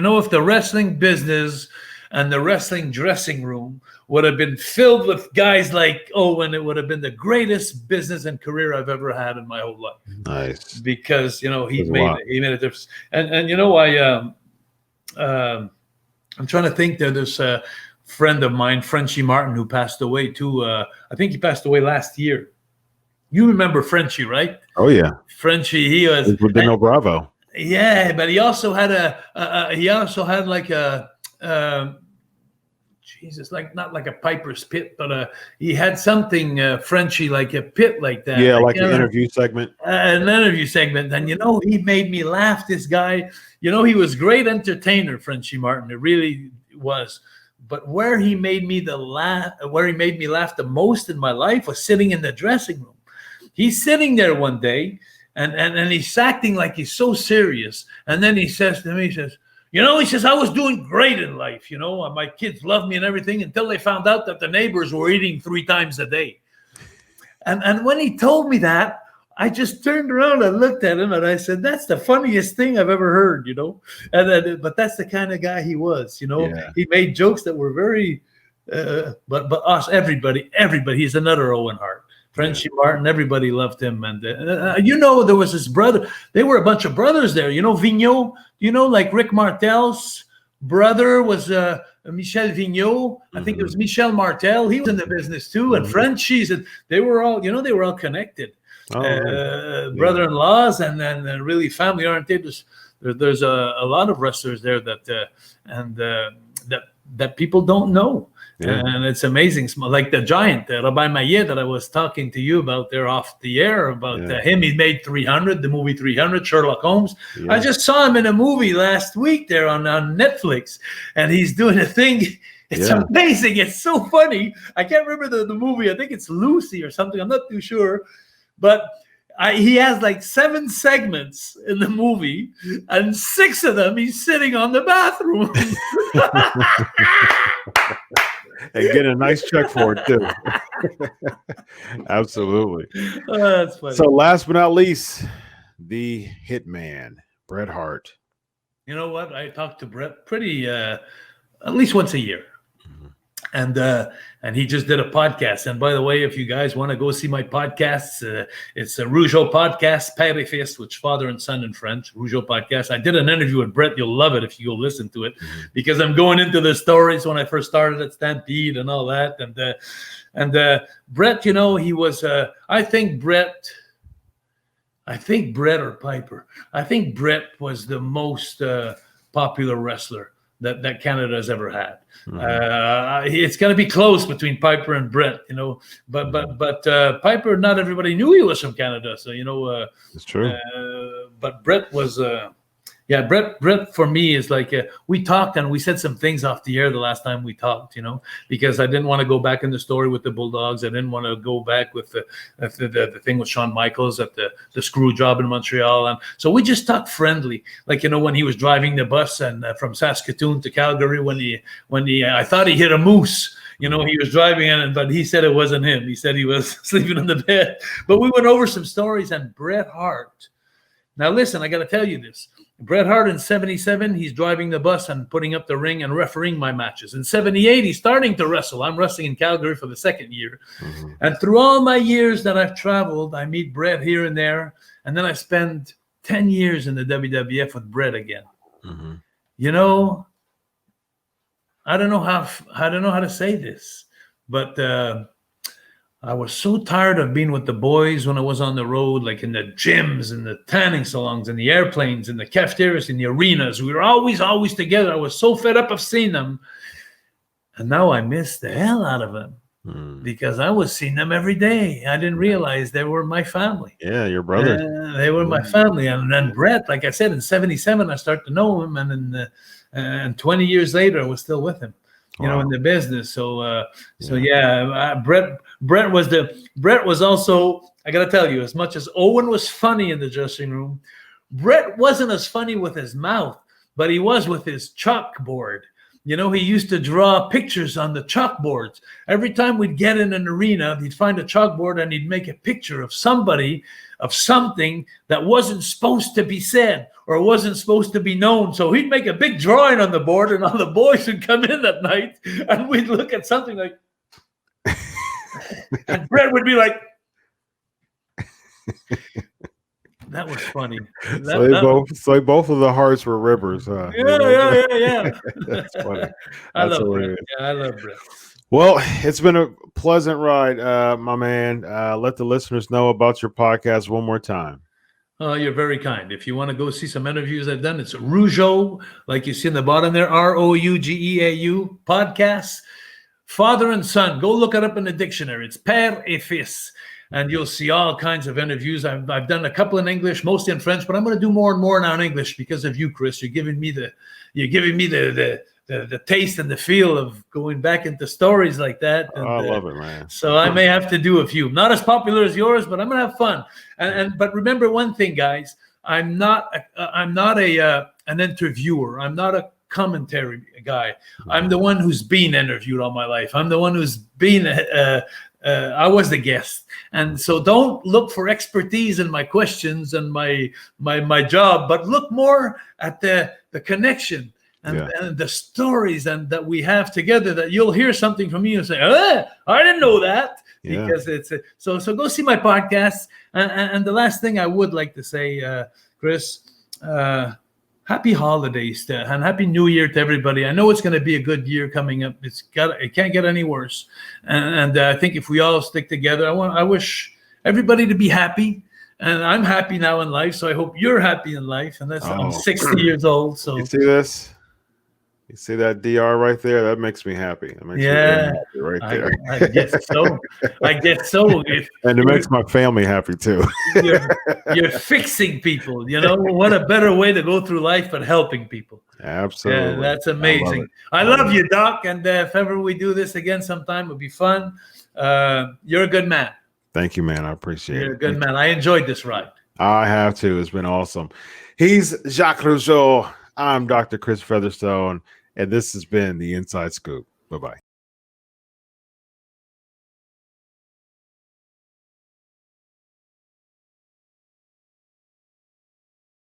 if the wrestling business and the wrestling dressing room would have been filled with guys like Owen, it would have been the greatest business and career I've ever had in my whole life. Nice. Because, he made a difference. And I'm trying to think. There's a friend of mine, Frenchie Martin, who passed away too. I think he passed away last year. You remember Frenchie, right? Oh yeah, Frenchie. He was with the No Bravo. Yeah, but he also had Jesus, like not like a Piper's Pit, but he had something Frenchie, like a pit like that. Yeah, like an interview segment. An interview segment. And he made me laugh. This guy, he was a great entertainer, Frenchie Martin. It really was. But where he made me laugh the most in my life was sitting in the dressing room. He's sitting there one day, and he's acting like he's so serious. And then he says to me, he says, I was doing great in life. My kids loved me and everything until they found out that the neighbors were eating 3 times a day. And when he told me that, I just turned around and looked at him and I said, that's the funniest thing I've ever heard, but that's the kind of guy he was, Yeah. He made jokes that were very, but us, everybody, he's another Owen Hart. Frenchie Martin, everybody loved him. And, there was his brother. They were a bunch of brothers there. Vigneault, like Rick Martel's brother was Michel Vigneault. I think it was Michel Martel. He was in the business too. And Frenchies, and they were all, they were all connected. Brother-in-laws and then really family oriented. There's a lot of wrestlers there that people don't know. Yeah. And it's amazing. Like the giant, Rabbi Maillet, that I was talking to you about there off the air about him. He made 300, the movie 300, Sherlock Holmes. Yeah. I just saw him in a movie last week there on Netflix, and he's doing a thing. It's amazing. It's so funny. I can't remember the movie. I think it's Lucy or something. I'm not too sure. But he has like 7 segments in the movie, and 6 of them he's sitting on the bathroom. And get a nice check for it too. Absolutely. That's funny. So last but not least, the Hitman, Bret Hart. You know what? I talk to Bret pretty at least once a year. And he just did a podcast. And by the way, if you guys want to go see my podcasts, it's a Rougeau podcast, Père et Fils, which father and son in French, Rougeau podcast. I did an interview with Bret. You'll love it if you go listen to it, because I'm going into the stories when I first started at Stampede and all that. And Bret, he was, I think Bret or Piper. I think Bret was the most popular wrestler that Canada has ever had. It's going to be close between Piper and Bret, but Piper, not everybody knew he was from Canada. So, it's true. But Bret was, Bret for me is like, we talked and we said some things off the air the last time we talked, because I didn't want to go back in the story with the Bulldogs. I didn't want to go back with the thing with Shawn Michaels at the screw job in Montreal. And so we just talked friendly, like, when he was driving the bus and from Saskatoon to Calgary, when he I thought he hit a moose. He was driving in, but he said it wasn't him. He said he was sleeping in the bed. But we went over some stories, and Bret Hart. Now, listen, I got to tell you this. Bret Hart in 77, he's driving the bus and putting up the ring and refereeing my matches. In 78, he's starting to wrestle. I'm wrestling in Calgary for the 2nd year. And through all my years that I've traveled, I meet Bret here and there. And then I spend 10 years in the WWF with Bret again. I don't know how to say this, but I was so tired of being with the boys when I was on the road, like in the gyms and the tanning salons and the airplanes and the cafeterias and the arenas. We were always together. I was so fed up of seeing them. And now I miss the hell out of them because I was seeing them every day. I didn't realize they were my family. Yeah, your brother. They were my family. And then Bret, like I said, in 77, I started to know him. And 20 years later, I was still with him. In the business. Bret was also, I got to tell you, as much as Owen was funny in the dressing room, Bret wasn't as funny with his mouth, but he was with his chalkboard. You know, he used to draw pictures on the chalkboards. Every time we'd get in an arena, he'd find a chalkboard and he'd make a picture of somebody, of something that wasn't supposed to be said or wasn't supposed to be known. So he'd make a big drawing on the board, and all the boys would come in that night and we'd look at something like, and Bret would be like, that was funny. So both of the Harts were rippers, huh? Yeah. That's funny. I love Bret. Yeah, I love Bret. Well, it's been a pleasant ride, my man. Let the listeners know about your podcast one more time. You're very kind. If you want to go see some interviews I've done, it's Rougeau, like you see in the bottom there, Rougeau podcast. Father and son. Go look it up in the dictionary. It's Père et Fils. And you'll see all kinds of interviews. I've done a couple in English, mostly in French, but I'm going to do more and more now in English because of you, Chris. You're giving me the taste and the feel of going back into stories like that. And, I love it, man. So I may have to do a few. Not as popular as yours, but I'm going to have fun. But remember one thing, guys. I'm not an interviewer. I'm not a commentary guy. I'm the one who's been interviewed all my life. I'm the one who's been I was the guest. And so don't look for expertise in my questions and my job, but look more at the connection and the stories and that we have together, that you'll hear something from me and say, I didn't know that. Yeah. Because it's so go see my podcast. And the last thing I would like to say, Chris, happy holidays and happy New Year to everybody. I know it's going to be a good year coming up. It can't get any worse. And I think if we all stick together, I wish everybody to be happy. And I'm happy now in life, so I hope you're happy in life. And I'm 60 years old. So you see this? You see that DR right there? That makes me happy. That makes me happy right there. I guess so. And it makes my family happy too. You're fixing people. You know, what a better way to go through life but helping people. Absolutely. Yeah, that's amazing. I love you, Doc. And if ever we do this again sometime, it'll be fun. You're a good man. Thank you, man. I appreciate it. You're a good man. I enjoyed this ride. I have too. It's been awesome. He's Jacques Rougeau. I'm Dr. Chris Featherstone. And this has been the Inside SKoop. Bye-bye.